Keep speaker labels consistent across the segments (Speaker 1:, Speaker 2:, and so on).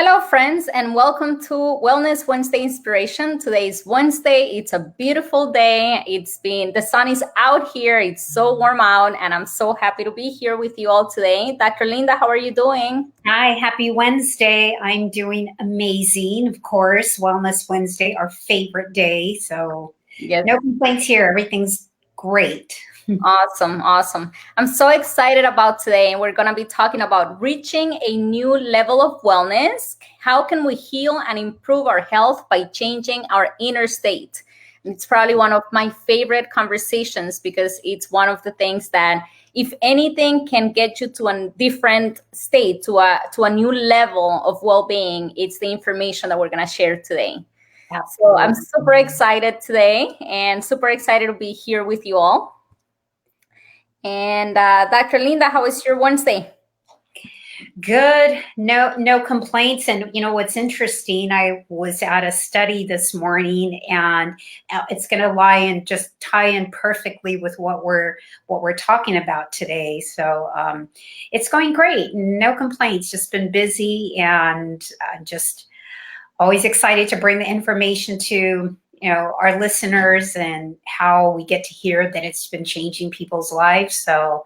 Speaker 1: Hello, friends, and welcome to Wellness Wednesday Inspiration. Today is Wednesday. It's a beautiful day. The sun is out here. It's so warm out, and I'm so happy to be here with you all today. Dr. Linda, how are you doing?
Speaker 2: Hi, happy Wednesday. I'm doing amazing. Of course, Wellness Wednesday, our favorite day. So
Speaker 1: Yes.
Speaker 2: no complaints here. Everything's great.
Speaker 1: Awesome. I'm so excited about today, and we're going to be talking about reaching a new level of wellness. How can we heal and improve our health by changing our inner state? And it's probably one of my favorite conversations because it's one of the things that, if anything, can get you to a different state, to a new level of well-being. It's the information that we're going to share today.
Speaker 2: Absolutely.
Speaker 1: So I'm super excited today and super excited to be here with you all. And Dr. Linda, how was your Wednesday?
Speaker 2: Good. No complaints. And you know what's interesting? I was at a study this morning, and it's going to just tie in perfectly with what we're talking about today. So it's going great. No complaints. Just been busy, and just always excited to bring the information to our listeners and how we get to hear that it's been changing people's lives. So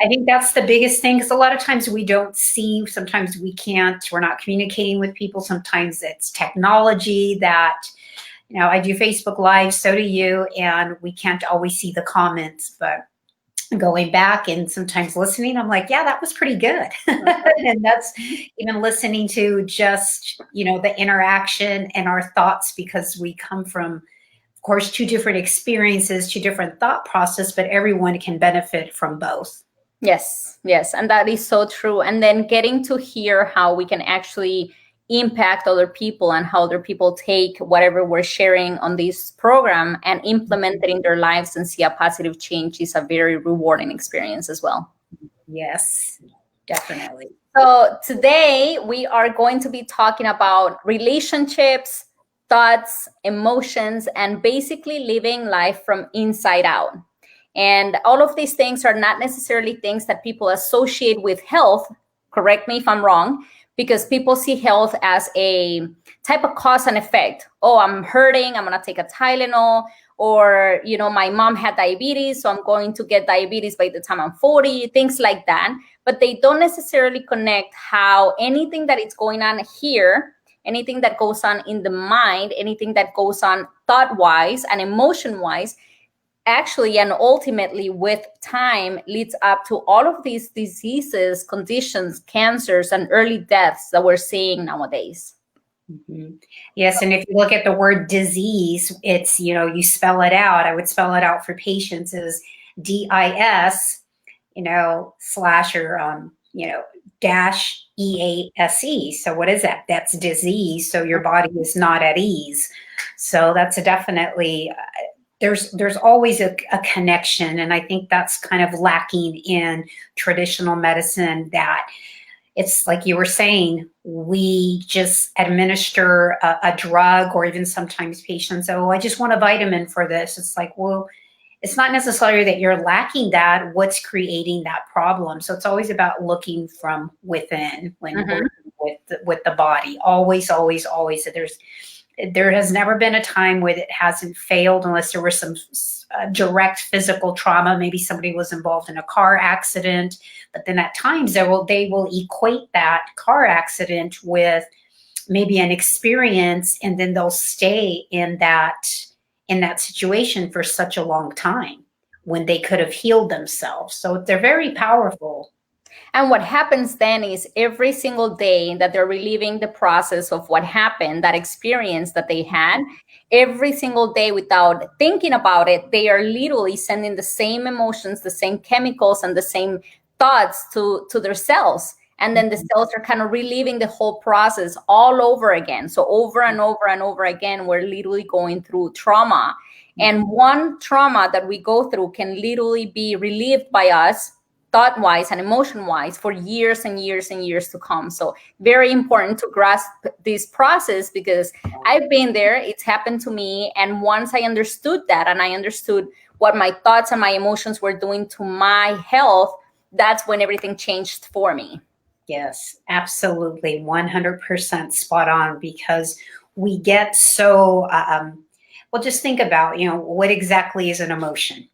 Speaker 2: I think that's the biggest thing, because a lot of times we don't see, sometimes we're not communicating with people. Sometimes it's technology that, I do Facebook Live, so do you, and we can't always see the comments, but going back and sometimes listening, I'm like, yeah, that was pretty good. And that's even listening to just, the interaction and our thoughts, because we come from, of course, two different experiences, two different thought process, but everyone can benefit from both.
Speaker 1: Yes. And that is so true. And then getting to hear how we can actually impact other people and how other people take whatever we're sharing on this program and implement it in their lives and see a positive change is a very rewarding experience as well.
Speaker 2: Yes, definitely.
Speaker 1: So today we are going to be talking about relationships, thoughts, emotions, and basically living life from inside out. And all of these things are not necessarily things that people associate with health. Correct me if I'm wrong, because people see health as a type of cause and effect. Oh, I'm hurting, I'm going to take a Tylenol. Or, my mom had diabetes, so I'm going to get diabetes by the time I'm 40, things like that. But they don't necessarily connect how anything that is going on here, anything that goes on in the mind, anything that goes on thought-wise and emotion-wise, actually and ultimately with time leads up to all of these diseases, conditions, cancers, and early deaths that we're seeing nowadays.
Speaker 2: Mm-hmm. Yes, and if you look at the word disease, it's, you spell it out. I would spell it out for patients as DIS, slash or, dash EASE. So what is that? That's disease. So your body is not at ease. So that's definitely... There's always a connection, and I think that's kind of lacking in traditional medicine, that it's like you were saying, we just administer a drug, or even sometimes patients, oh, I just want a vitamin for this. It's like, well, it's not necessarily that you're lacking that. What's creating that problem? So it's always about looking from within when working with the body. Always. There has never been a time where it hasn't failed, unless there was some direct physical trauma. Maybe somebody was involved in a car accident, but then at times they will equate that car accident with maybe an experience, and then they'll stay in that situation for such a long time when they could have healed themselves. So they're very powerful.
Speaker 1: And what happens then is every single day that they're reliving the process of what happened, that experience that they had, every single day without thinking about it, they are literally sending the same emotions, the same chemicals, and the same thoughts to their cells. And then the cells are kind of reliving the whole process all over again. So over and over and over again, we're literally going through trauma. And one trauma that we go through can literally be relived by us thought-wise and emotion-wise for years and years and years to come. So very important to grasp this process, because I've been there, it's happened to me. And once I understood that, and I understood what my thoughts and my emotions were doing to my health, that's when everything changed for me.
Speaker 2: Yes, absolutely, 100% spot on, because we get so, well, just think about, what exactly is an emotion?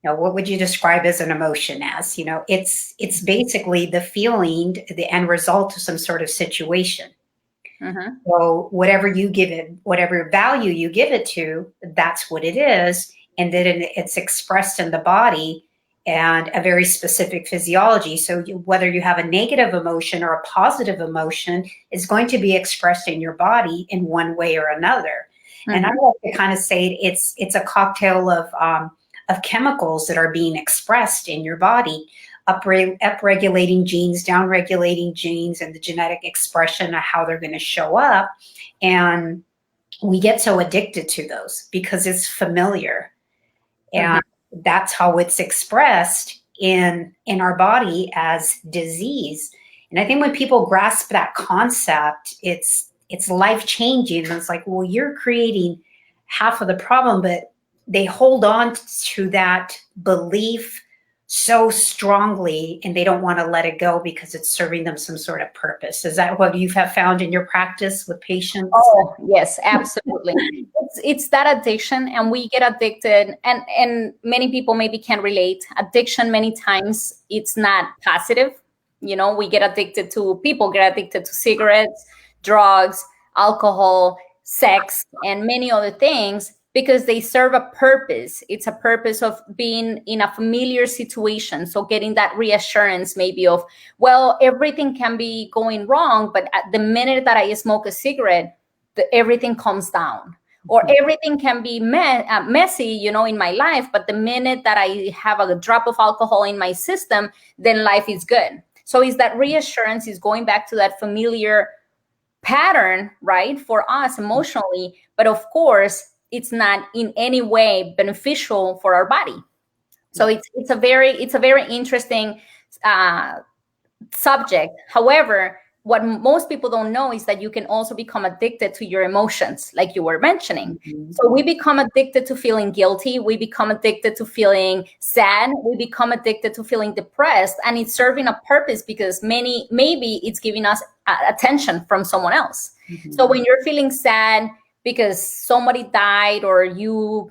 Speaker 2: What would you describe as an emotion as? It's basically the feeling, the end result of some sort of situation.
Speaker 1: Mm-hmm.
Speaker 2: So whatever you give it, whatever value you give it to, that's what it is. And then it's expressed in the body and a very specific physiology. So whether you have a negative emotion or a positive emotion is going to be expressed in your body in one way or another. And I
Speaker 1: Mm-hmm.
Speaker 2: like to kind of say it's a cocktail of chemicals that are being expressed in your body, upregulating genes, downregulating genes, and the genetic expression of how they're going to show up. And we get so addicted to those because it's familiar.
Speaker 1: Mm-hmm.
Speaker 2: And that's how it's expressed in our body as disease. And I think when people grasp that concept, it's life changing. And it's like, well, you're creating half of the problem, but they hold on to that belief so strongly and they don't want to let it go because it's serving them some sort of purpose. Is that what you have found in your practice with patients?
Speaker 1: Oh, yes, absolutely. It's that addiction, and we get addicted, and many people maybe can relate. Addiction many times it's not positive. We get addicted to people get addicted to cigarettes, drugs, alcohol, sex, and many other things because they serve a purpose. It's a purpose of being in a familiar situation. So getting that reassurance maybe of, well, everything can be going wrong, but at the minute that I smoke a cigarette, everything comes down, or everything can be messy in my life, but the minute that I have a drop of alcohol in my system, then life is good. So is that reassurance is going back to that familiar pattern, right, for us emotionally, but of course it's not in any way beneficial for our body. So it's a very interesting uh, subject. However, what most people don't know is that you can also become addicted to your emotions, like you were mentioning.
Speaker 2: Mhm.
Speaker 1: So we become addicted to feeling guilty. We become addicted to feeling sad. We become addicted to feeling depressed. And it's serving a purpose because maybe it's giving us attention from someone else. So when you're feeling sad because somebody died, or you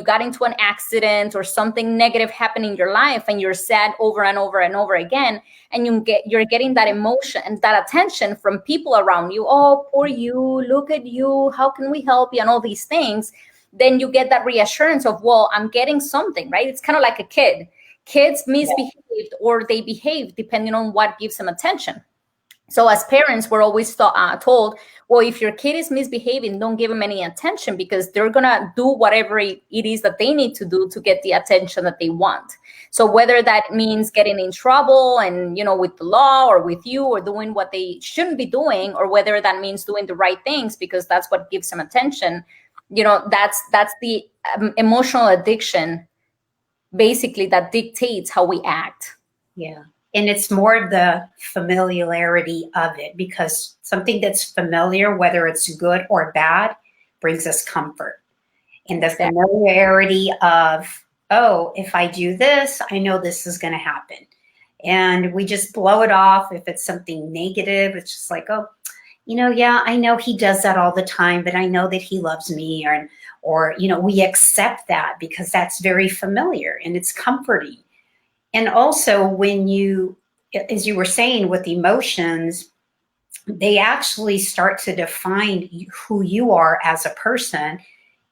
Speaker 1: got into an accident, or something negative happened in your life, and you're sad over and over and over again, and you're getting that emotion and that attention from people around you. Oh, poor you, look at you, how can we help you, and all these things. Then you get that reassurance of, well, I'm getting something, right? It's kind of like a kid. Kids misbehaved or they behave depending on what gives them attention. So as parents, we're always told, well, if your kid is misbehaving, don't give them any attention because they're going to do whatever it is that they need to do to get the attention that they want. So whether that means getting in trouble and, with the law, or with you, or doing what they shouldn't be doing, or whether that means doing the right things because that's what gives them attention, that's the emotional addiction, basically, that dictates how we act.
Speaker 2: Yeah. And it's more the familiarity of it, because something that's familiar, whether it's good or bad, brings us comfort. And the
Speaker 1: Exactly.
Speaker 2: familiarity of, oh, if I do this, I know this is going to happen. And we just blow it off. If it's something negative, it's just like, oh, yeah, I know he does that all the time, but I know that he loves me. Or we accept that because that's very familiar and it's comforting. And also when as you were saying with emotions, they actually start to define who you are as a person.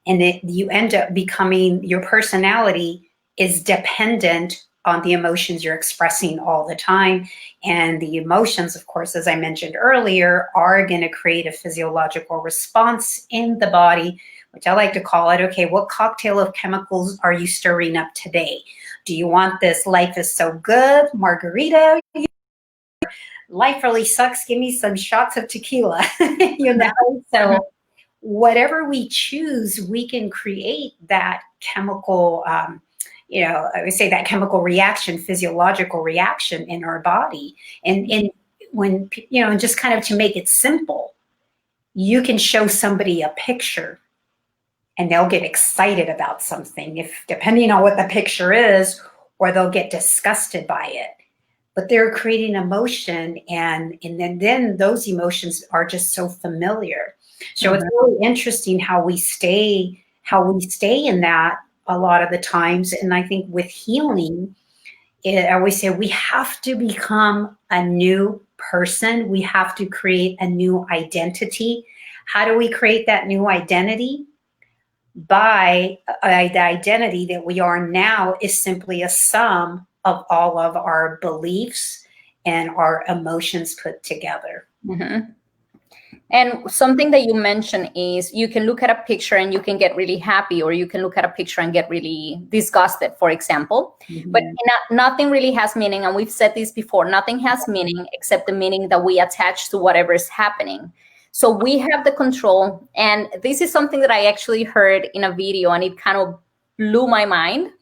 Speaker 2: And you end up becoming, your personality is dependent on the emotions you're expressing all the time. And the emotions, of course, as I mentioned earlier, are going to create a physiological response in the body, which I like to call it, okay, what cocktail of chemicals are you stirring up today? Do you want this life is so good margarita? Life really sucks. Give me some shots of tequila. So whatever we choose, we can create that chemical, I would say that chemical reaction, physiological reaction in our body. And when, and just kind of to make it simple, you can show somebody a picture and they'll get excited about something, if depending on what the picture is, or they'll get disgusted by it. but they're creating emotion, and then those emotions are just so familiar. So it's really interesting how we stay in that a lot of the times. And I think with healing, I always say we have to become a new person. We have to create a new identity. How do we create that new identity? By the identity that we are now is simply a sum of all of our beliefs and our emotions put together.
Speaker 1: Mm-hmm. And something that you mentioned is you can look at a picture and you can get really happy, or you can look at a picture and get really disgusted, for example.
Speaker 2: Mm-hmm.
Speaker 1: But nothing really has meaning. And we've said this before, nothing has meaning except the meaning that we attach to whatever is happening. So we have the control. And this is something that I actually heard in a video, and it kind of blew my mind.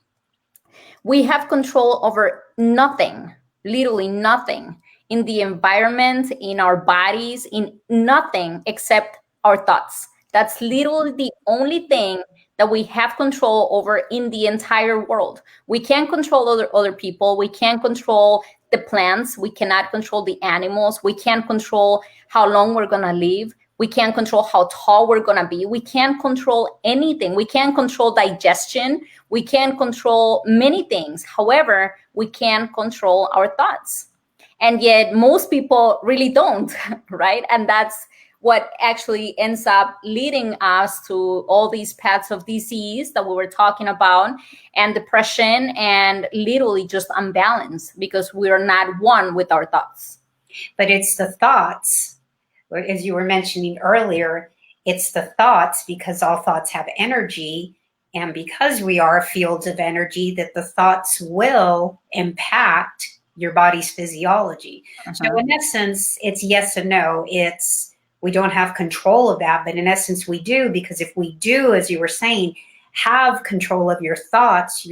Speaker 1: We have control over nothing, literally nothing, in the environment, in our bodies, in nothing except our thoughts. That's literally the only thing that we have control over in the entire world. We can't control other people. We can't control the plants. We cannot control the animals. We can't control how long we're going to live. We can't control how tall we're going to be. We can't control anything. We can't control digestion. We can't control many things. However, we can control our thoughts. And yet most people really don't, right? And that's what actually ends up leading us to all these paths of disease that we were talking about, and depression, and literally just unbalance, because we are not one with our thoughts.
Speaker 2: But it's the thoughts, as you were mentioning earlier, it's the thoughts, because all thoughts have energy. And because we are fields of energy, that the thoughts will impact your body's physiology. So in essence, it's yes and no. We don't have control of that, but in essence we do, because if we do, as you were saying, have control of your thoughts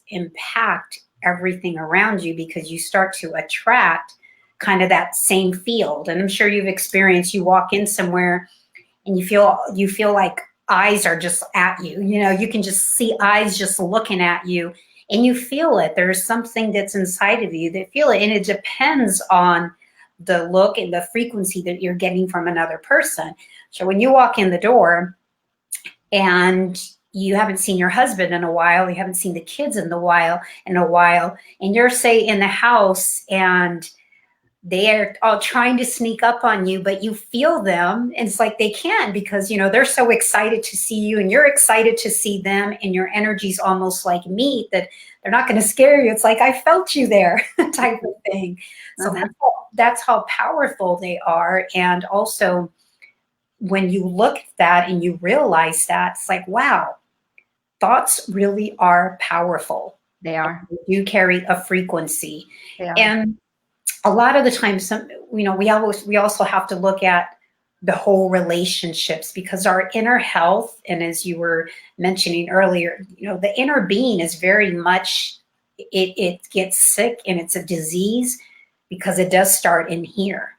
Speaker 2: impact everything around you, because you start to attract kind of that same field. And I'm sure you've experienced, you walk in somewhere and you feel like eyes are just at you. You know, you can just see eyes just looking at you, and you feel it. There's something that's inside of you that feel it. And it depends on the look and the frequency that you're getting from another person. So when you walk in the door and you haven't seen your husband in a while, you haven't seen the kids in a while, and you're, say, in the house, and they are all trying to sneak up on you, but you feel them. And it's like they can, because, you know, they're so excited to see you and you're excited to see them, and your energy's almost like meat, that they're not going to scare you. It's like, I felt you there type of thing. So that's how powerful they are. And also, when you look at that and you realize that, it's like, wow, thoughts really are powerful.
Speaker 1: They are.
Speaker 2: You carry a frequency.
Speaker 1: They are.
Speaker 2: And a lot of the time, we also have to look at the whole relationships, because our inner health, and as you were mentioning earlier, you know, the inner being is very much, it gets sick, and it's a disease because it does start in here.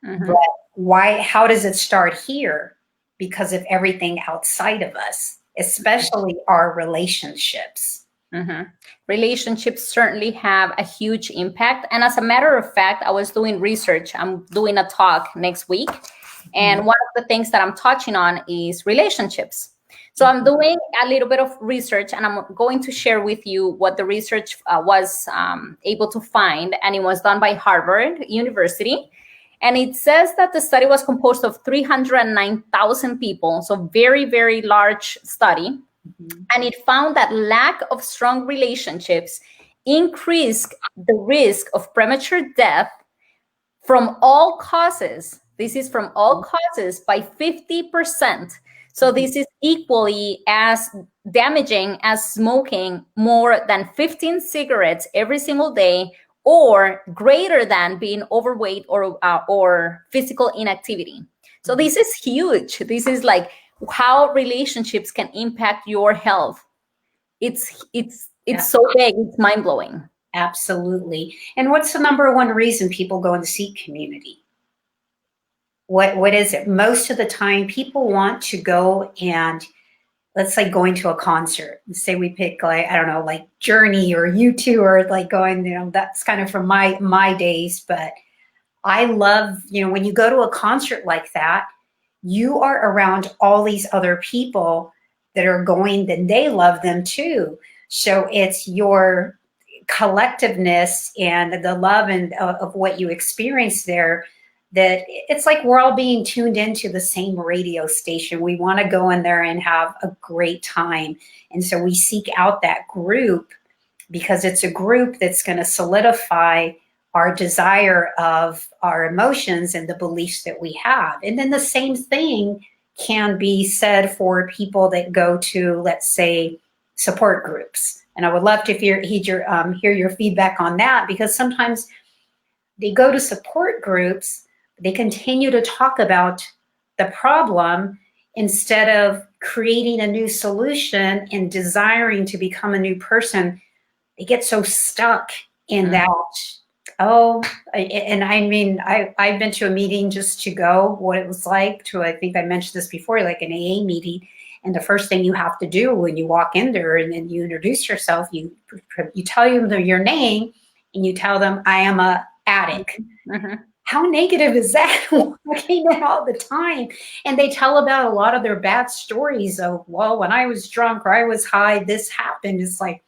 Speaker 2: But how does it start here? Because of everything outside of us, especially our relationships.
Speaker 1: Relationships certainly have a huge impact. And as a matter of fact, I was doing research. I'm doing a talk next week. And one of the things that I'm touching on is relationships. So I'm doing a little bit of research, and I'm going to share with you what the research was able to find. And it was done by Harvard University. And it says that the study was composed of 309,000 people. So very, very large study. And it found that lack of strong relationships increased the risk of premature death from all causes. This is from all causes by 50%. So this is equally as damaging as smoking more than 15 cigarettes every single day, or greater than being overweight or physical inactivity. So this is huge. This is like how relationships can impact your health. It's so big. It's mind blowing.
Speaker 2: Absolutely. And what's the number one reason people go and seek community? What is it? Most of the time, people want to go and let's say going to a concert. Say we pick like, I don't know, like Journey or U2 or like going, that's kind of from my days. But I love, when you go to a concert like that, you are around all these other people that are going, then they love them too. So it's your collectiveness and the love and of what you experience there, that it's like we're all being tuned into the same radio station. We want to go in there and have a great time. And so we seek out that group because it's a group that's going to solidify our desire of our emotions and the beliefs that we have. And then the same thing can be said for people that go to, let's say, support groups. And I would love to hear your feedback on that, because sometimes they go to support groups, they continue to talk about the problem instead of creating a new solution and desiring to become a new person. They get so stuck in that. And I mean, I've been to a meeting just to go, what it was like to, I think I mentioned this before, like an AA meeting. And the first thing you have to do when you walk in there and then you introduce yourself, you tell them your name and you tell them, I am a addict. Mm-hmm. How negative is that? I came in all the time. And they tell about a lot of their bad stories of, well, when I was drunk or I was high, this happened. It's like,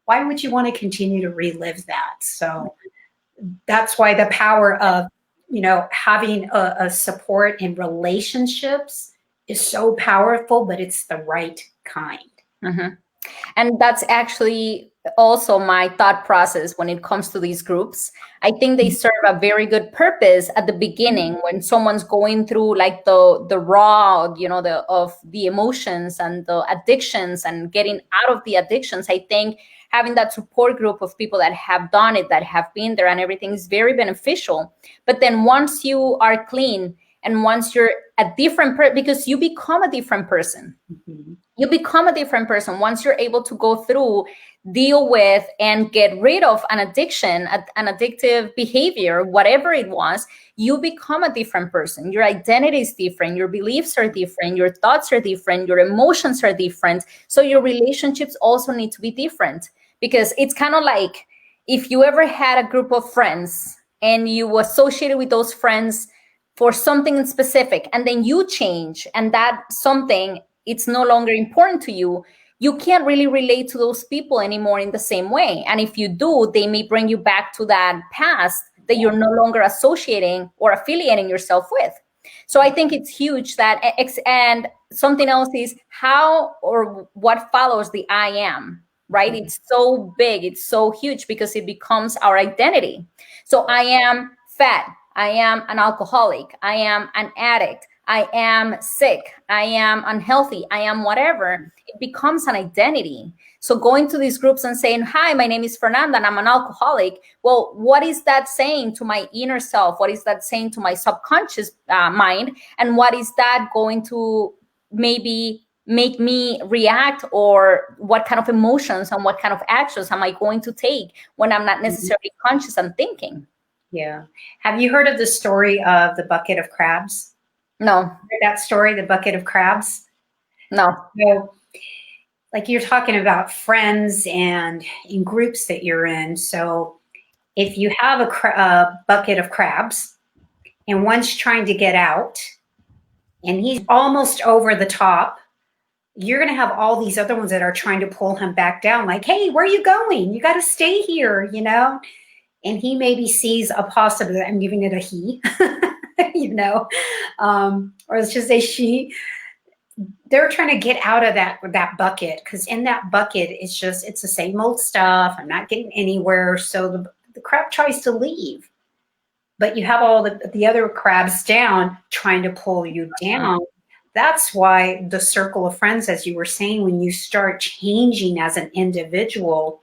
Speaker 2: why would you want to continue to relive that? So that's why the power of, having a support in relationships is so powerful, but it's the right kind.
Speaker 1: Mm-hmm. And that's actually also my thought process when it comes to these groups. I think they serve a very good purpose at the beginning when someone's going through like the raw, of the emotions and the addictions and getting out of the addictions. I think having that support group of people that have done it, that have been there and everything is very beneficial. But then once you are clean and once you're a different person, because you become a different person. Mm-hmm. You become a different person once you're able to go through, deal with, and get rid of an addiction, an addictive behavior, whatever it was. You become a different person. Your identity is different. Your beliefs are different. Your thoughts are different. Your emotions are different. So your relationships also need to be different, because it's kind of like if you ever had a group of friends and you associated with those friends for something specific, and then you change and that something, it's no longer important to you, you can't really relate to those people anymore in the same way. And if you do, they may bring you back to that past that you're no longer associating or affiliating yourself with. So I think it's huge that, and something else is how or what follows the I am, right? Mm-hmm. It's so big, it's so huge because it becomes our identity. So I am fat, I am an alcoholic, I am an addict, I am sick, I am unhealthy, I am whatever. It becomes an identity. So going to these groups and saying, hi, my name is Fernanda and I'm an alcoholic. Well, what is that saying to my inner self? What is that saying to my subconscious mind? And what is that going to maybe make me react, or what kind of emotions and what kind of actions am I going to take when I'm not necessarily conscious and thinking?
Speaker 2: Yeah. Have you heard of the story of the bucket of crabs?
Speaker 1: No.
Speaker 2: Heard that story, the bucket of crabs?
Speaker 1: No.
Speaker 2: So, like you're talking about friends and in groups that you're in. So if you have a bucket of crabs and one's trying to get out and he's almost over the top, you're going to have all these other ones that are trying to pull him back down. Like, hey, where are you going? You got to stay here, And he maybe sees a possibility. I'm giving it a he, or let's just say she. They're trying to get out of that bucket, because in that bucket, it's the same old stuff. I'm not getting anywhere. So the crab tries to leave, but you have all the other crabs down trying to pull you down. That's why the circle of friends, as you were saying, when you start changing as an individual,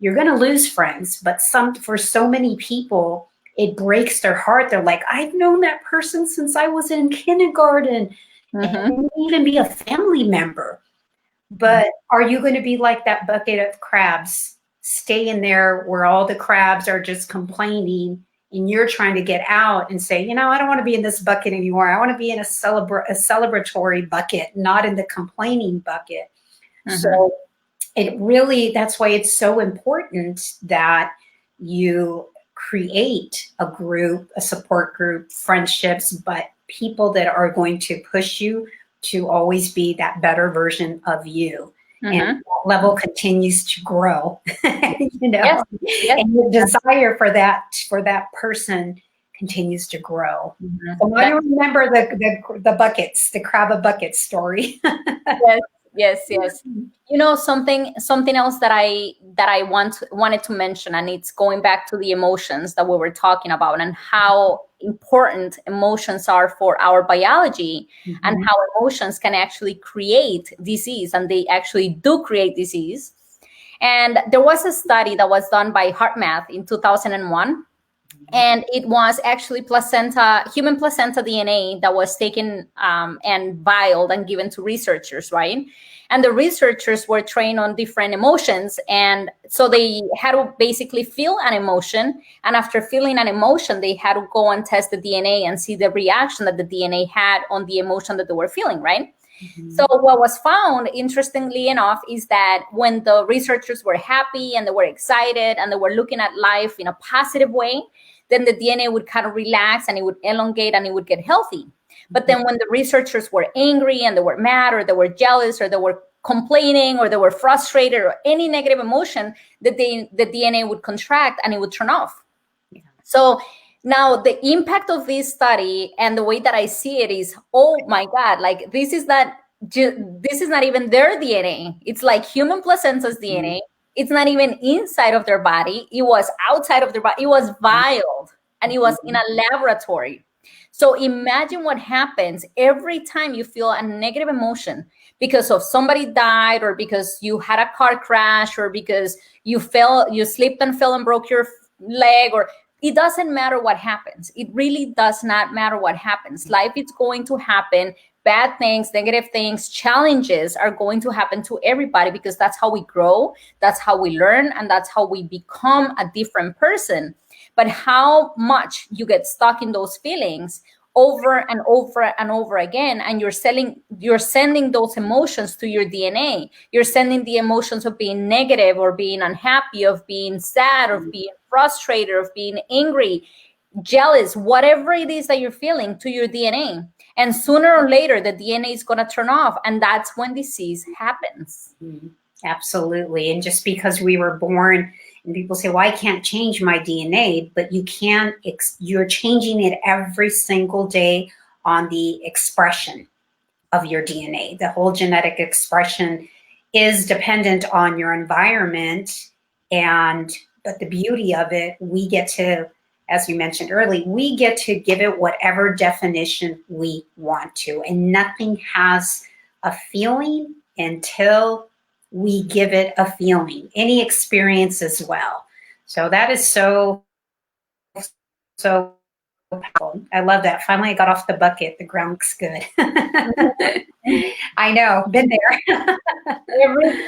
Speaker 2: you're going to lose friends. But for so many people, it breaks their heart. They're like, I've known that person since I was in kindergarten. Mm-hmm. And even be a family member. But are you going to be like that bucket of crabs, stay in there where all the crabs are just complaining and you're trying to get out and say, I don't want to be in this bucket anymore. I want to be in a celebratory bucket, not in the complaining bucket. So that's why it's so important that you create a group, a support group, friendships, but people that are going to push you to always be that better version of you. And that level continues to grow,
Speaker 1: Yes.
Speaker 2: and your desire for that person continues to grow. So now you remember the buckets, the crab of buckets story.
Speaker 1: Yes. Something else that I wanted to mention, and it's going back to the emotions that we were talking about and how important emotions are for our biology, and how emotions can actually create disease, and they actually do create disease. And there was a study that was done by HeartMath in 2001. And it was actually human placenta DNA that was taken and vialed and given to researchers, right? And the researchers were trained on different emotions. And so they had to basically feel an emotion. And after feeling an emotion, they had to go and test the DNA and see the reaction that the DNA had on the emotion that they were feeling, right? So what was found, interestingly enough, is that when the researchers were happy and they were excited and they were looking at life in a positive way, then the DNA would kind of relax and it would elongate and it would get healthy. But then when the researchers were angry and they were mad or they were jealous or they were complaining or they were frustrated or any negative emotion, the DNA would contract and it would turn off. So now the impact of this study and the way that I see it is, oh my God, like this is not even their DNA. It's like human placenta's DNA. It's not even inside of their body. It was outside of their body. It was vialed and it was in a laboratory. So imagine what happens every time you feel a negative emotion because of somebody died or because you had a car crash or because you slipped and fell and broke your leg, or it doesn't matter what happens. It really does not matter what happens. Life is going to happen. Bad things, negative things, challenges are going to happen to everybody because that's how we grow, that's how we learn, and that's how we become a different person. But how much you get stuck in those feelings over and over and over again, and you're sending those emotions to your DNA. You're sending the emotions of being negative or being unhappy, of being sad, of being frustrated, of being angry, jealous, whatever it is that you're feeling, to your DNA. And sooner or later, the DNA is going to turn off. And that's when disease happens.
Speaker 2: Absolutely. And just because we were born, and people say, well, I can't change my DNA, but you can, you're changing it every single day on the expression of your DNA. The whole genetic expression is dependent on your environment. But the beauty of it, we get to, as we mentioned earlier, we get to give it whatever definition we want to. And nothing has a feeling until we give it a feeling, any experience as well. So that is so powerful. I love that. Finally, I got off the bucket. The ground looks good. I know, been there.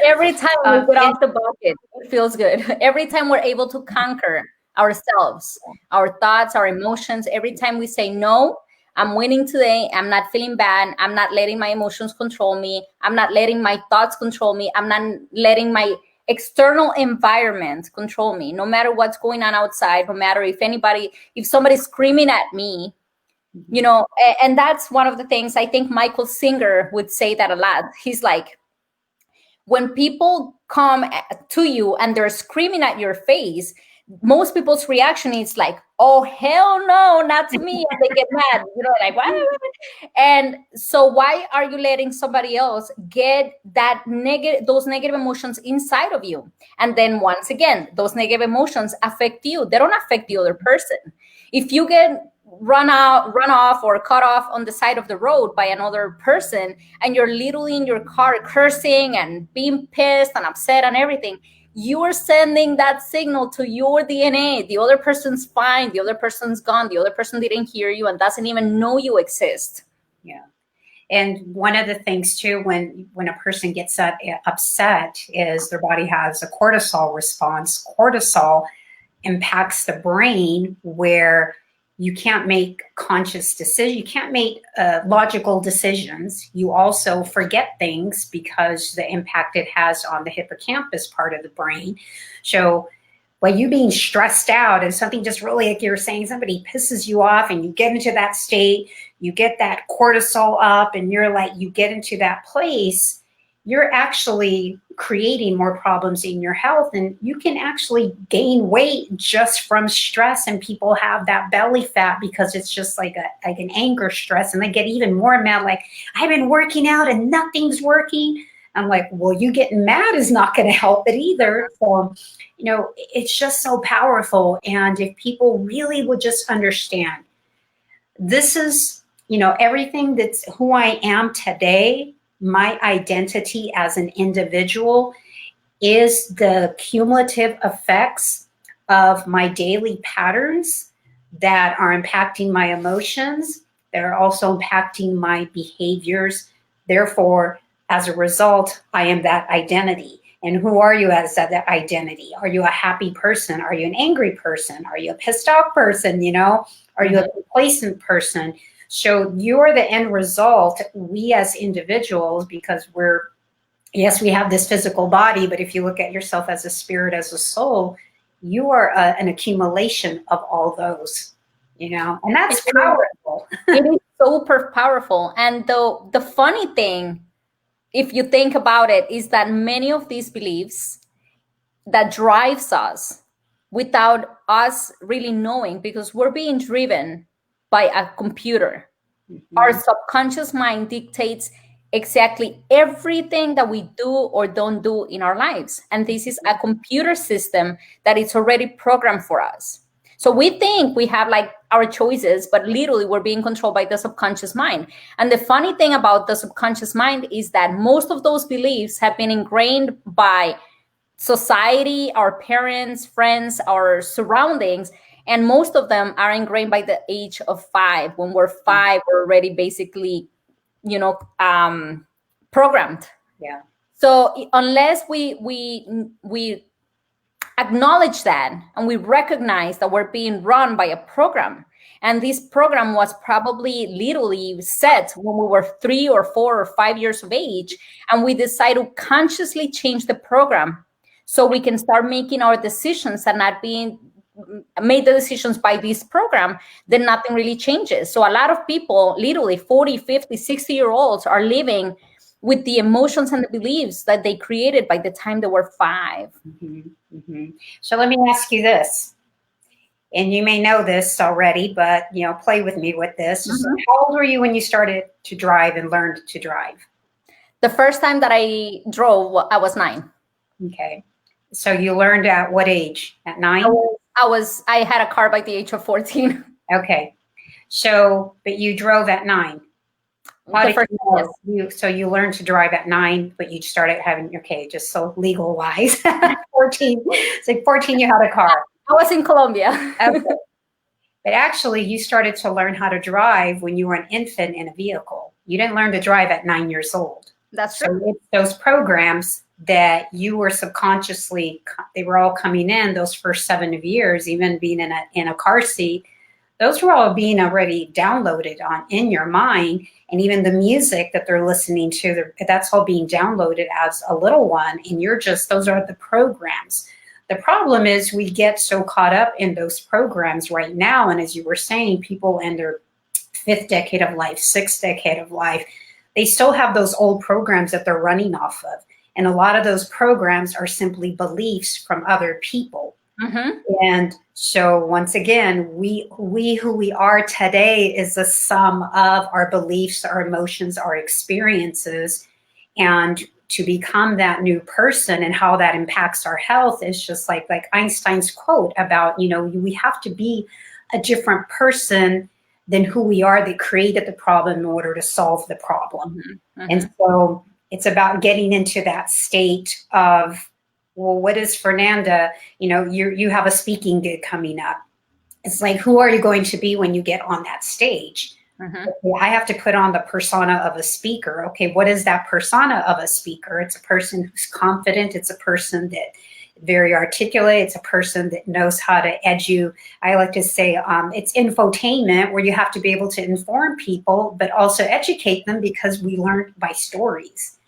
Speaker 1: every time we get off the bucket, it feels good. Every time we're able to conquer ourselves, our thoughts, our emotions, every time we say, no, I'm winning today. I'm not feeling bad. I'm not letting my emotions control me. I'm not letting my thoughts control me. I'm not letting my external environment control me. No matter what's going on outside, no matter if somebody's screaming at me, and that's one of the things I think Michael Singer would say that a lot. He's like, when people come to you and they're screaming at your face, most people's reaction is like, oh, hell no, not to me. And they get mad, like, what? And so why are you letting somebody else get those negative emotions inside of you? And then once again, those negative emotions affect you. They don't affect the other person. If you get run off or cut off on the side of the road by another person and you're literally in your car cursing and being pissed and upset and everything, you are sending that signal to your DNA. The other person's fine. The other person's gone. The other person didn't hear you and doesn't even know you exist.
Speaker 2: Yeah. And one of the things too, when a person gets upset is their body has a cortisol response. Cortisol impacts the brain where you can't make conscious decisions. You can't make logical decisions. You also forget things because the impact it has on the hippocampus part of the brain. So by you being stressed out and something just really, like you were saying, somebody pisses you off and you get into that state, you get that cortisol up and you're like, you get into that place, you're actually creating more problems in your health, and you can actually gain weight just from stress. And people have that belly fat because it's just like an anger stress, and they get even more mad, like, I've been working out and nothing's working. I'm like, well, you getting mad is not going to help it either. So, it's just so powerful. And if people really would just understand, this is, everything that's who I am today, my identity as an individual is the cumulative effects of my daily patterns that are impacting my emotions. They're also impacting my behaviors. Therefore, as a result, I am that identity. And who are you as that identity? Are you a happy person? Are you an angry person? Are you a pissed off person? Are you a complacent person? So you're the end result. We as individuals, because yes, we have this physical body, but if you look at yourself as a spirit, as a soul, you are an accumulation of all those, and that's powerful.
Speaker 1: It is super powerful. And the funny thing, if you think about it, is that many of these beliefs that drives us without us really knowing, because we're being driven by a computer. Mm-hmm. Our subconscious mind dictates exactly everything that we do or don't do in our lives. And this is a computer system that is already programmed for us. So we think we have like our choices, but literally we're being controlled by the subconscious mind. And the funny thing about the subconscious mind is that most of those beliefs have been ingrained by society, our parents, friends, our surroundings, and most of them are ingrained by the age of 5. When we're 5, we're already basically, programmed.
Speaker 2: Yeah.
Speaker 1: So unless we acknowledge that and we recognize that we're being run by a program, and this program was probably literally set when we were 3 or 4 or 5 years of age, and we decide to consciously change the program so we can start making our decisions and not being made the decisions by this program, then nothing really changes. So a lot of people, literally 40, 50, 60-year-olds, are living with the emotions and the beliefs that they created by the time they were 5.
Speaker 2: Mm-hmm, mm-hmm. So let me ask you this, and you may know this already, but play with me with this. Mm-hmm. So how old were you when you started to drive and learned to drive?
Speaker 1: The first time that I drove, I was 9.
Speaker 2: Okay. So you learned at what age? At 9?
Speaker 1: I had a car by the age of 14.
Speaker 2: Okay. So, but you drove at 9. So you learned to drive at 9, but you started having, just so legal wise, 14. It's like 14, you had a car.
Speaker 1: I was in Colombia.
Speaker 2: Okay. But actually, you started to learn how to drive when you were an infant in a vehicle. You didn't learn to drive at 9 years old.
Speaker 1: That's true.
Speaker 2: So those programs that you were subconsciously, they were all coming in those first 7 years, even being in a car seat, those were all being already downloaded in your mind. And even the music that they're listening to, that's all being downloaded as a little one. And those are the programs. The problem is we get so caught up in those programs right now. And as you were saying, people in their 5th decade of life, 6th decade of life, they still have those old programs that they're running off of. And a lot of those programs are simply beliefs from other people. Mm-hmm. And so once again, we who we are today is the sum of our beliefs, our emotions, our experiences. And to become that new person and how that impacts our health is just like Einstein's quote about, we have to be a different person than who we are that created the problem in order to solve the problem. Mm-hmm. And so it's about getting into that state of, well, what is Fernanda? You have a speaking gig coming up. It's like, who are you going to be when you get on that stage? Mm-hmm. Okay, I have to put on the persona of a speaker. Okay, what is that persona of a speaker? It's a person who's confident. It's a person very articulate. It's a person that knows how to I like to say it's infotainment, where you have to be able to inform people, but also educate them, because we learn by stories.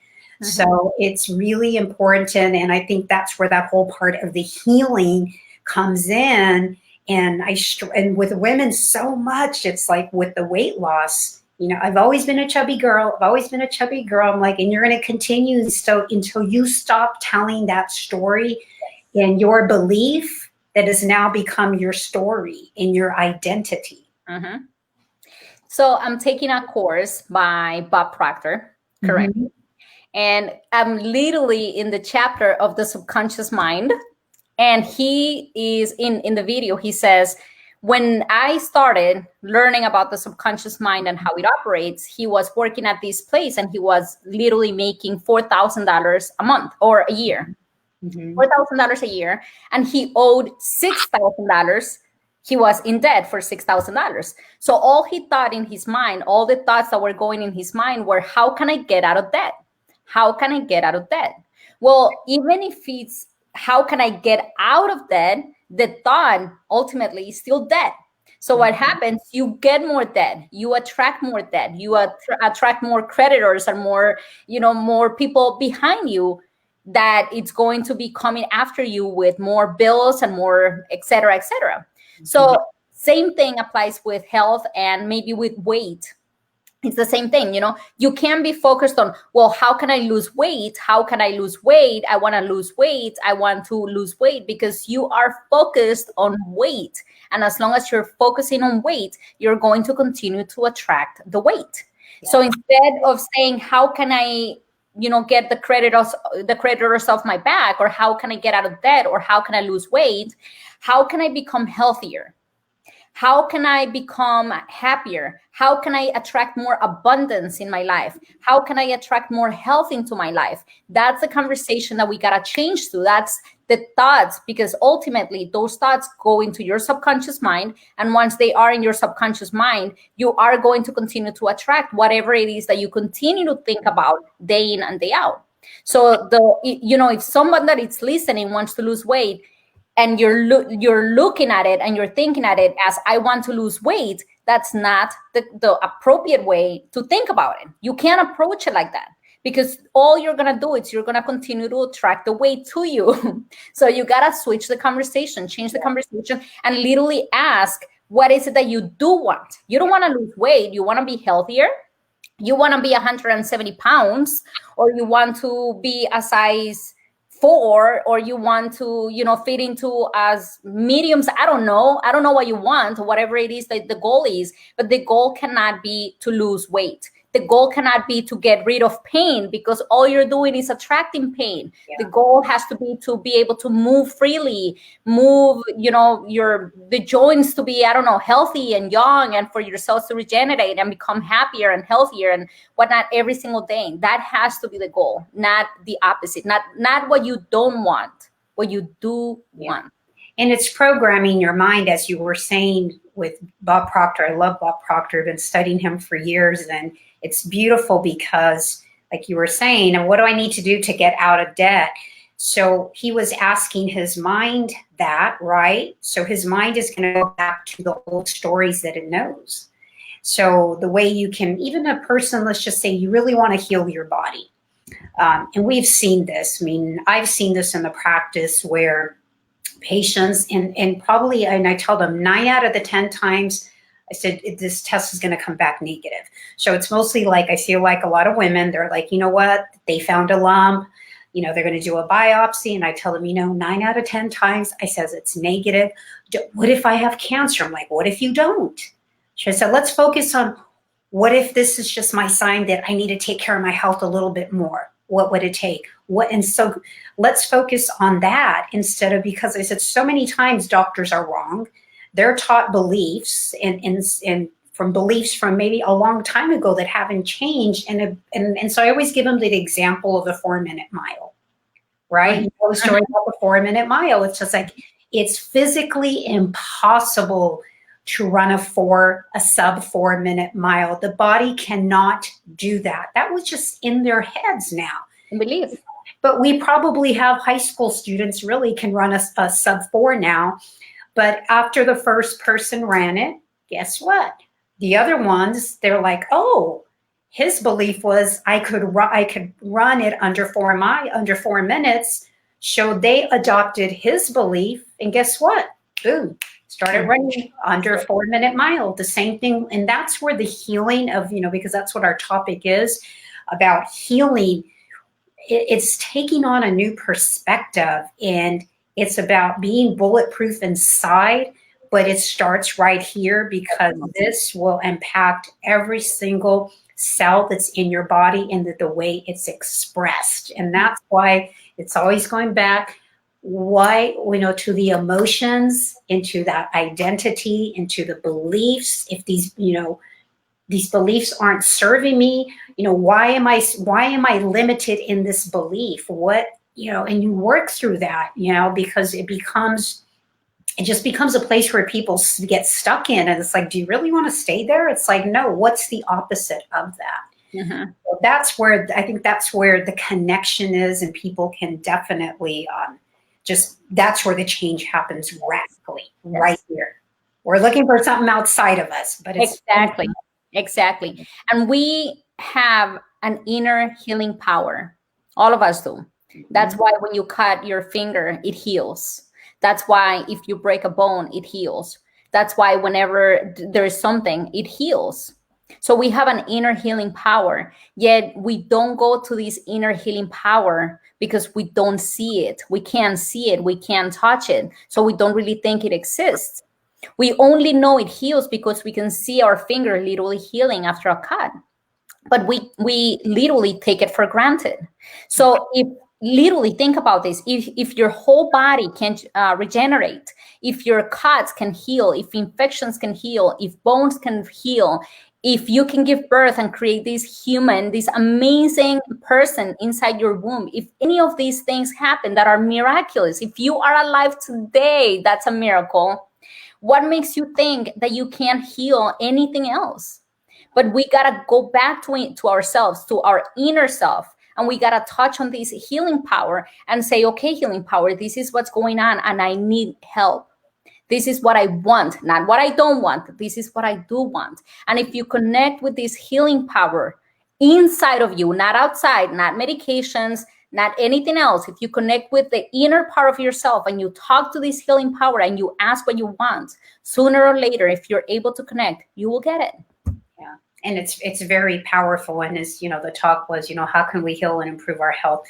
Speaker 2: Mm-hmm. So it's really important. And I think that's where that whole part of the healing comes in. And and with women so much, it's like with the weight loss, I've always been a chubby girl. I'm like, and you're going to continue so until you stop telling that story and your belief that has now become your story and your identity.
Speaker 1: Mm-hmm. So I'm taking a course by Bob Proctor, correct? Mm-hmm. And I'm literally in the chapter of the subconscious mind. And he is in the video, he says, when I started learning about the subconscious mind and how it operates, he was working at this place and he was literally making $4,000 a month or a year. Mm-hmm. $4,000 a year. And he owed $6,000. He was in debt for $6,000. So all he thought in his mind, all the thoughts that were going in his mind were, how can I get out of debt? How can I get out of debt? Well, even if it's how can I get out of debt, the thought ultimately is still debt. So what happens, you get more debt, you attract more debt, you attract more creditors and more, more people behind you that it's going to be coming after you with more bills and more, et cetera, et cetera. Mm-hmm. So same thing applies with health and maybe with weight. It's the same thing, you can't be focused on, well, how can I lose weight? How can I lose weight? I want to lose weight. I want to lose weight, because you are focused on weight. And as long as you're focusing on weight, you're going to continue to attract the weight. Yeah. So instead of saying, how can I, get the creditors off my back, or how can I get out of debt, or how can I lose weight? How can I become healthier? How can I become happier? How can I attract more abundance in my life? How can I attract more health into my life? That's the conversation that we got to change to. That's the thoughts, because ultimately those thoughts go into your subconscious mind. And once they are in your subconscious mind, you are going to continue to attract whatever it is that you continue to think about day in and day out. So if someone that is listening wants to lose weight, and you're looking at it and you're thinking at it as, I want to lose weight, that's not the appropriate way to think about it. You can't approach it like that, because all you're going to do is you're going to continue to attract the weight to you. So you got to switch the conversation, change the conversation, and literally ask, what is it that you do want? You don't want to lose weight. You want to be healthier. You want to be 170 pounds, or you want to be a size 4, or you want to, fit into as mediums. I don't know what you want, whatever it is that the goal is, but the goal cannot be to lose weight. The goal cannot be to get rid of pain, because all you're doing is attracting pain. Yeah. The goal has to be able to move freely, the joints to be, healthy and young, and for your cells to regenerate and become happier and healthier and whatnot every single day. That has to be the goal, not the opposite, not what you don't want, what you do want.
Speaker 2: And it's programming your mind, as you were saying with Bob Proctor. I love Bob Proctor. I've been studying him for years, and it's beautiful because, like you were saying, and what do I need to do to get out of debt? So he was asking his mind that, right? So his mind is going to go back to the old stories that it knows. So the way you can, even a person, let's just say you really want to heal your body. And we've seen this. I mean, I've seen this in the practice where patients, and I tell them 9 out of the 10 times, I said, this test is going to come back negative. So it's mostly like, I feel like a lot of women, they're like, you know what, they found a lump, they're going to do a biopsy. And I tell them, 9 out of 10 times, I says, it's negative. What if I have cancer? I'm like, what if you don't? So I said, let's focus on, what if this is just my sign that I need to take care of my health a little bit more? What would it take? And so let's focus on that instead of, because I said so many times doctors are wrong. They're taught beliefs and from beliefs from maybe a long time ago that haven't changed. And so I always give them the example of the 4-minute mile, right? You know the story about the 4-minute mile. It's just like, it's physically impossible to run a sub 4-minute mile. The body cannot do that. That was just in their heads now.
Speaker 1: Belief.
Speaker 2: But we probably have high school students really can run a sub 4 now. But after the first person ran it, guess what? The other ones, they're like, oh, his belief was I could run it under 4 minutes. So they adopted his belief, and guess what? Boom, started running under 4 minute mile. The same thing, and that's where the healing of, because that's what our topic is about, healing. It's taking on a new perspective, and it's about being bulletproof inside, but it starts right here, because this will impact every single cell that's in your body and the way it's expressed. And that's why it's always going back, to the emotions, into that identity, into the beliefs. If these beliefs aren't serving me, why am I limited in this belief? And you work through that, because it just becomes a place where people get stuck in, and it's like, do you really want to stay there? It's like, no, what's the opposite of that?
Speaker 1: Mm-hmm.
Speaker 2: So I think that's where the connection is, and people can definitely that's where the change happens radically, right here. We're looking for something outside of us, but it's
Speaker 1: exactly. And we have an inner healing power. All of us do. That's why when you cut your finger, it heals. That's why if you break a bone, it heals. That's why whenever there is something, it heals. So we have an inner healing power, yet we don't go to this inner healing power because we don't see it. We can't see it. We can't touch it. So we don't really think it exists. We only know it heals because we can see our finger literally healing after a cut. But we literally take it for granted. So if literally think about this, if your whole body can regenerate, if your cuts can heal, if infections can heal, if bones can heal, if you can give birth and create this amazing person inside your womb, if any of these things happen that are miraculous, if you are alive today, that's a miracle. What makes you think that you can't heal anything else? But we gotta go back to ourselves, to our inner self, and we gotta touch on this healing power and say, okay, healing power, this is what's going on, and I need help. This is what I want, not what I don't want. This is what I do want. And if you connect with this healing power inside of you, not outside, not medications, not anything else, if you connect with the inner part of yourself and you talk to this healing power and you ask what you want, sooner or later, if you're able to connect, you will get it.
Speaker 2: Yeah. And it's very powerful. And as the talk was, how can we heal and improve our health?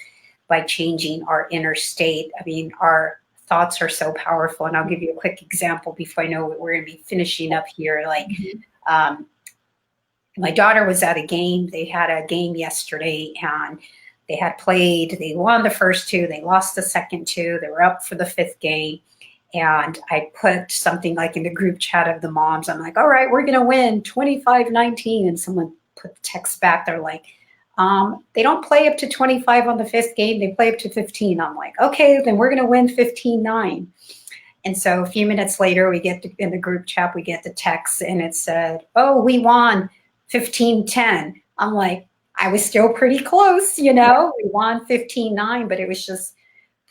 Speaker 2: By changing our inner state. I mean, our thoughts are so powerful. And I'll give you a quick example before I know we're going to be finishing up here. Like, my daughter was at a game. They had a game yesterday, and they had played. They won the first two. They lost the second two. They were up for the fifth game. And I put something like in the group chat of the moms. I'm like, all right, we're going to win 25-19. And someone put the text back. They're like, they don't play up to 25 on the fifth game. They play up to 15. I'm like, okay, then we're going to win 15-9. And so a few minutes later, in the group chat, we get the text, and it said, oh, we won 15-10. I'm like, I was still pretty close, We won 15-9, but it was just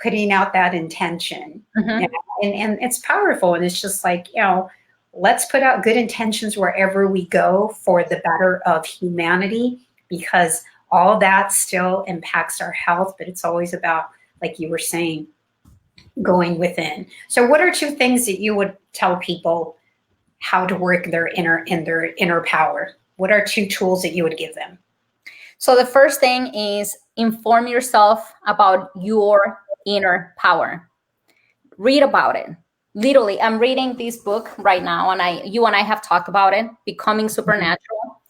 Speaker 2: putting out that intention. And it's powerful. And it's just like, let's put out good intentions wherever we go for the better of humanity, because all that still impacts our health, but it's always about, like you were saying, going within. So what are two things that you would tell people how to work their inner power? What are two tools that you would give them?
Speaker 1: So the first thing is inform yourself about your inner power. Read about it. Literally, I'm reading this book right now, and you and I have talked about it, Becoming Supernatural.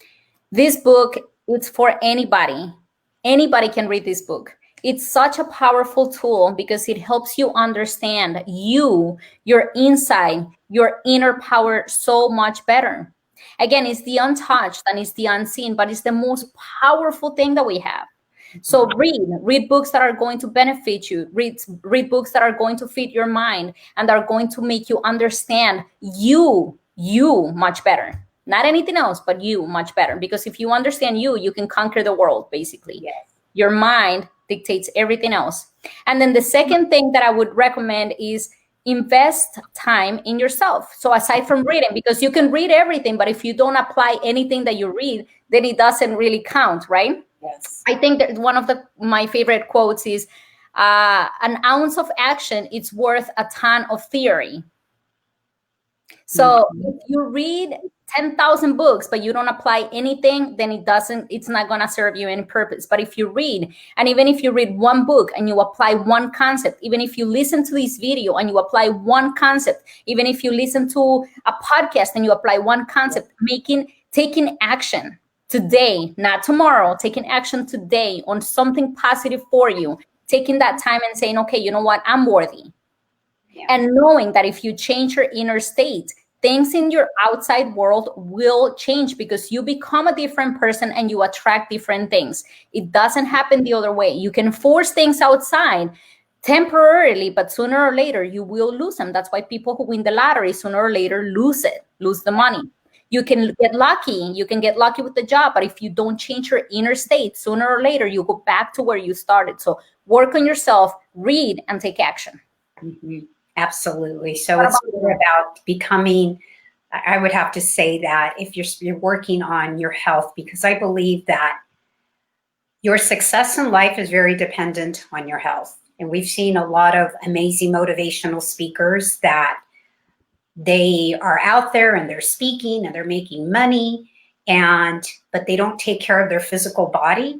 Speaker 1: This book, it's for anybody. Anybody can read this book. It's such a powerful tool because it helps you understand your inside, your inner power so much better. Again, it's the untouched and it's the unseen, but it's the most powerful thing that we have. So read books that are going to benefit you. Read books that are going to fit your mind and are going to make you understand you much better. Not anything else, but you much better. Because if you understand you can conquer the world, basically.
Speaker 2: Yes.
Speaker 1: Your mind dictates everything else. And then the second thing that I would recommend is invest time in yourself. So aside from reading, because you can read everything, but if you don't apply anything that you read, then it doesn't really count, right?
Speaker 2: Yes.
Speaker 1: I think that one of my favorite quotes is, an ounce of action is worth a ton of theory. So if you read 10,000 books, but you don't apply anything, then it's not going to serve you any purpose. But if you read, and even if you read one book and you apply one concept, even if you listen to this video and you apply one concept, even if you listen to a podcast and you apply one concept, taking action today, not tomorrow, taking action today on something positive for you, taking that time and saying, okay, you know what, I'm worthy. Yeah. And knowing that if you change your inner state, things in your outside world will change because you become a different person and you attract different things. It doesn't happen the other way. You can force things outside temporarily, but sooner or later you will lose them. That's why people who win the lottery sooner or later lose the money. You can get lucky. You can get lucky with the job, but if you don't change your inner state, sooner or later you go back to where you started. So work on yourself, read, and take action.
Speaker 2: Mm-hmm. Absolutely. So it's more about becoming, I would have to say that if you're working on your health, because I believe that your success in life is very dependent on your health. And we've seen a lot of amazing motivational speakers that they are out there and they're speaking and they're making money, but they don't take care of their physical body,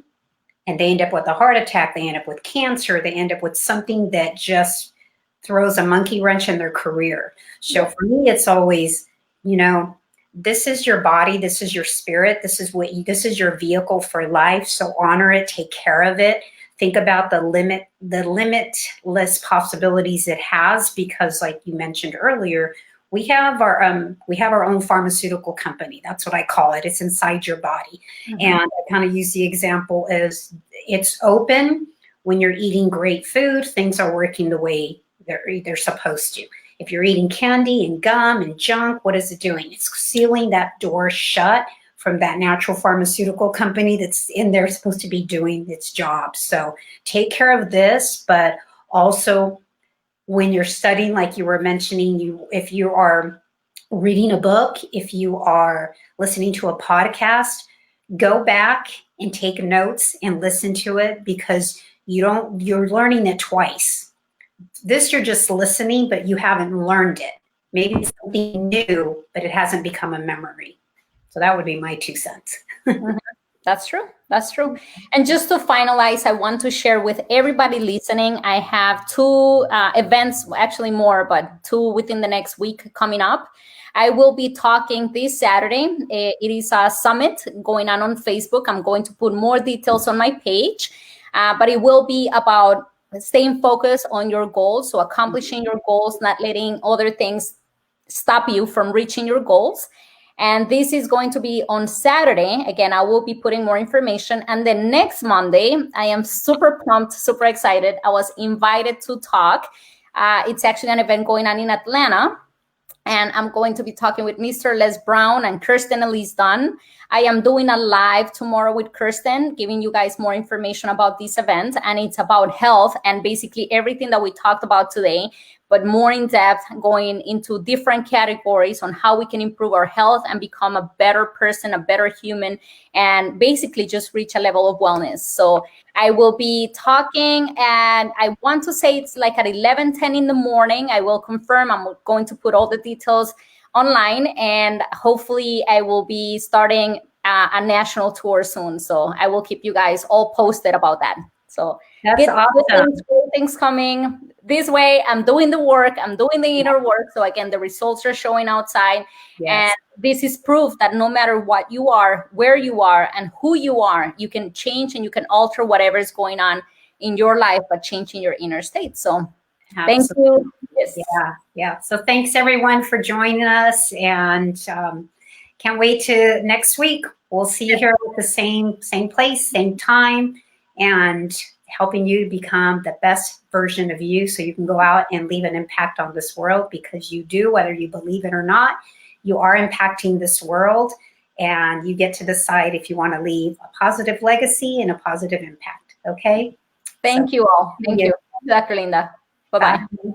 Speaker 2: and they end up with a heart attack, they end up with cancer, they end up with something that just throws a monkey wrench in their career. So for me, it's always, this is your body, this is your spirit, this is your vehicle for life. So honor it, take care of it. Think about the limitless possibilities it has, because like you mentioned earlier, we have our own pharmaceutical company. That's what I call it. It's inside your body. Mm-hmm. And I kind of use the example as it's open when you're eating great food, things are working the way they're supposed to. If you're eating candy and gum and junk, what is it doing? It's sealing that door shut from that natural pharmaceutical company that's in there supposed to be doing its job. So take care of this, but also when you're studying, like you were mentioning, if you are reading a book, if you are listening to a podcast, go back and take notes and listen to it, because you're learning it twice. This you're just listening, but you haven't learned it. Maybe it's something new, but it hasn't become a memory. So that would be my 2 cents.
Speaker 1: That's true. That's true. And just to finalize, I want to share with everybody listening, I have 2 events, actually more, but 2 within the next week coming up. I will be talking this Saturday. It is a summit going on Facebook. I'm going to put more details on my page, but it will be about staying focused on your goals. So accomplishing your goals, not letting other things stop you from reaching your goals. And this is going to be on Saturday. Again, I will be putting more information. And then next Monday, I am super pumped, super excited. I was invited to talk. It's actually an event going on in Atlanta. And I'm going to be talking with Mr. Les Brown and Kirsten Elise Dunn. I am doing a live tomorrow with Kirsten, giving you guys more information about this event. And it's about health and basically everything that we talked about today, but more in depth, going into different categories on how we can improve our health and become a better person, a better human, and basically just reach a level of wellness. So I will be talking, and I want to say it's like at 11:10 in the morning. I will confirm. I'm going to put all the details online, and hopefully I will be starting a national tour soon. So I will keep you guys all posted about that. So
Speaker 2: that's awesome.
Speaker 1: Things coming this way. I'm doing the work. I'm doing the inner work. So again, the results are showing outside. Yes. And this is proof that no matter what you are, where you are, and who you are, you can change and you can alter whatever is going on in your life, but changing your inner state. So thank you. Yes.
Speaker 2: Yeah. So thanks everyone for joining us, and can't wait to next week. We'll see you here at the same place, same time, and helping you become the best version of you so you can go out and leave an impact on this world, because you do, whether you believe it or not, you are impacting this world, and you get to decide if you want to leave a positive legacy and a positive impact. Okay?
Speaker 1: Thank you all. Thank you, Dr. Linda. Bye-bye.
Speaker 2: Bye.